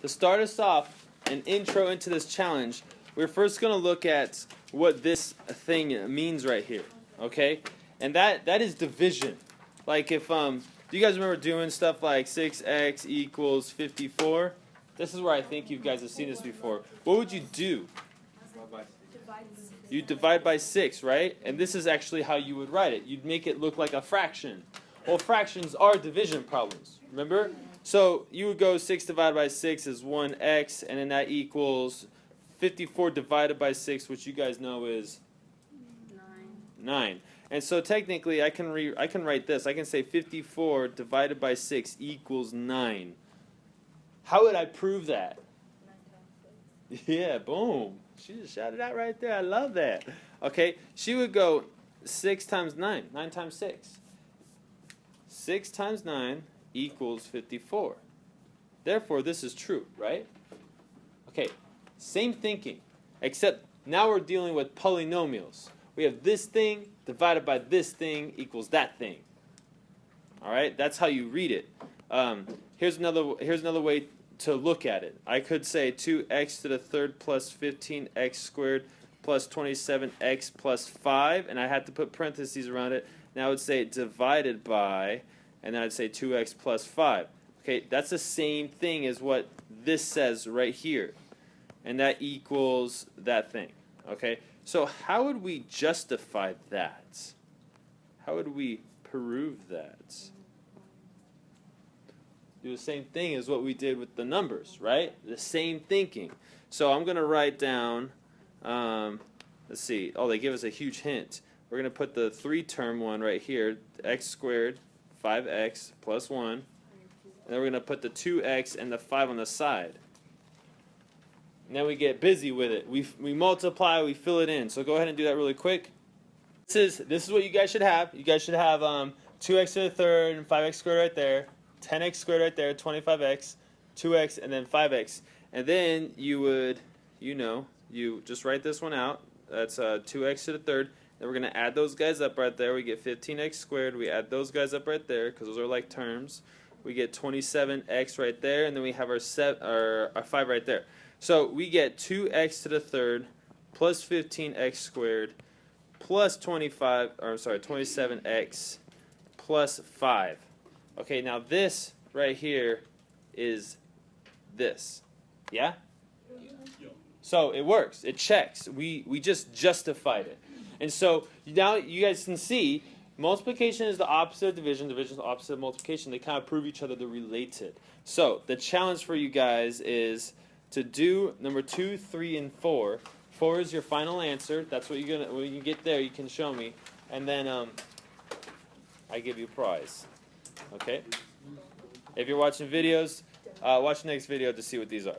to start us off, an intro into this challenge, we're first going to look at what this thing means right here, okay? And that is division. Like if, do you guys remember doing stuff like 6x equals 54? This is where I think you guys have seen this before. What would you do? You divide by 6, right? And this is actually how you would write it. You'd make it look like a fraction. Well, fractions are division problems, remember? So you would go 6 divided by 6 is 1x, and then that equals 54 divided by 6, which you guys know is 9. And so technically I can write this. I can say 54 divided by 6 equals 9. How would I prove that? 9 times 6. Yeah, boom. She just shouted out right there. I love that. Okay, she would go 6 times 9. 9 times 6. 6 times 9 equals 54. Therefore, this is true, right? Okay, same thinking, except now we're dealing with polynomials. We have this thing divided by this thing equals that thing. All right, that's how you read it. Here's another way to look at it. I could say 2x to the third plus 15x squared plus 27x plus 5, and I had to put parentheses around it. Now I would say divided by, and then I'd say 2x plus 5. Okay, that's the same thing as what this says right here. And that equals that thing. Okay, so how would we justify that? How would we prove that? Do the same thing as what we did with the numbers, right? The same thinking. So I'm going to write down, let's see, oh, they give us a huge hint. We're going to put the 3-term one right here, x squared, 5x plus 1. And then we're going to put the 2x and the 5 on the side. And then we get busy with it. We multiply, we fill it in. So go ahead and do that really quick. This is what you guys should have. You guys should have 2x to the third and 5x squared right there. 10x squared right there, 25x, 2x, and then 5x. And then you would, you just write this one out. That's 2x to the third. Then we're going to add those guys up right there. We get 15x squared. We add those guys up right there because those are like terms. We get 27x right there, and then we have our 5 right there. So we get 2x to the third plus 15x squared plus 27x plus 5. Okay, now this right here is this. Yeah? So it works. It checks. We just justified it. And so now you guys can see multiplication is the opposite of division. Division is the opposite of multiplication. They kind of prove each other. They're related. So the challenge for you guys is to do number 2, 3, and 4. 4 is your final answer. That's what you're gonna. When you get there, you can show me, and then I give you a prize. Okay? If you're watching videos, watch the next video to see what these are.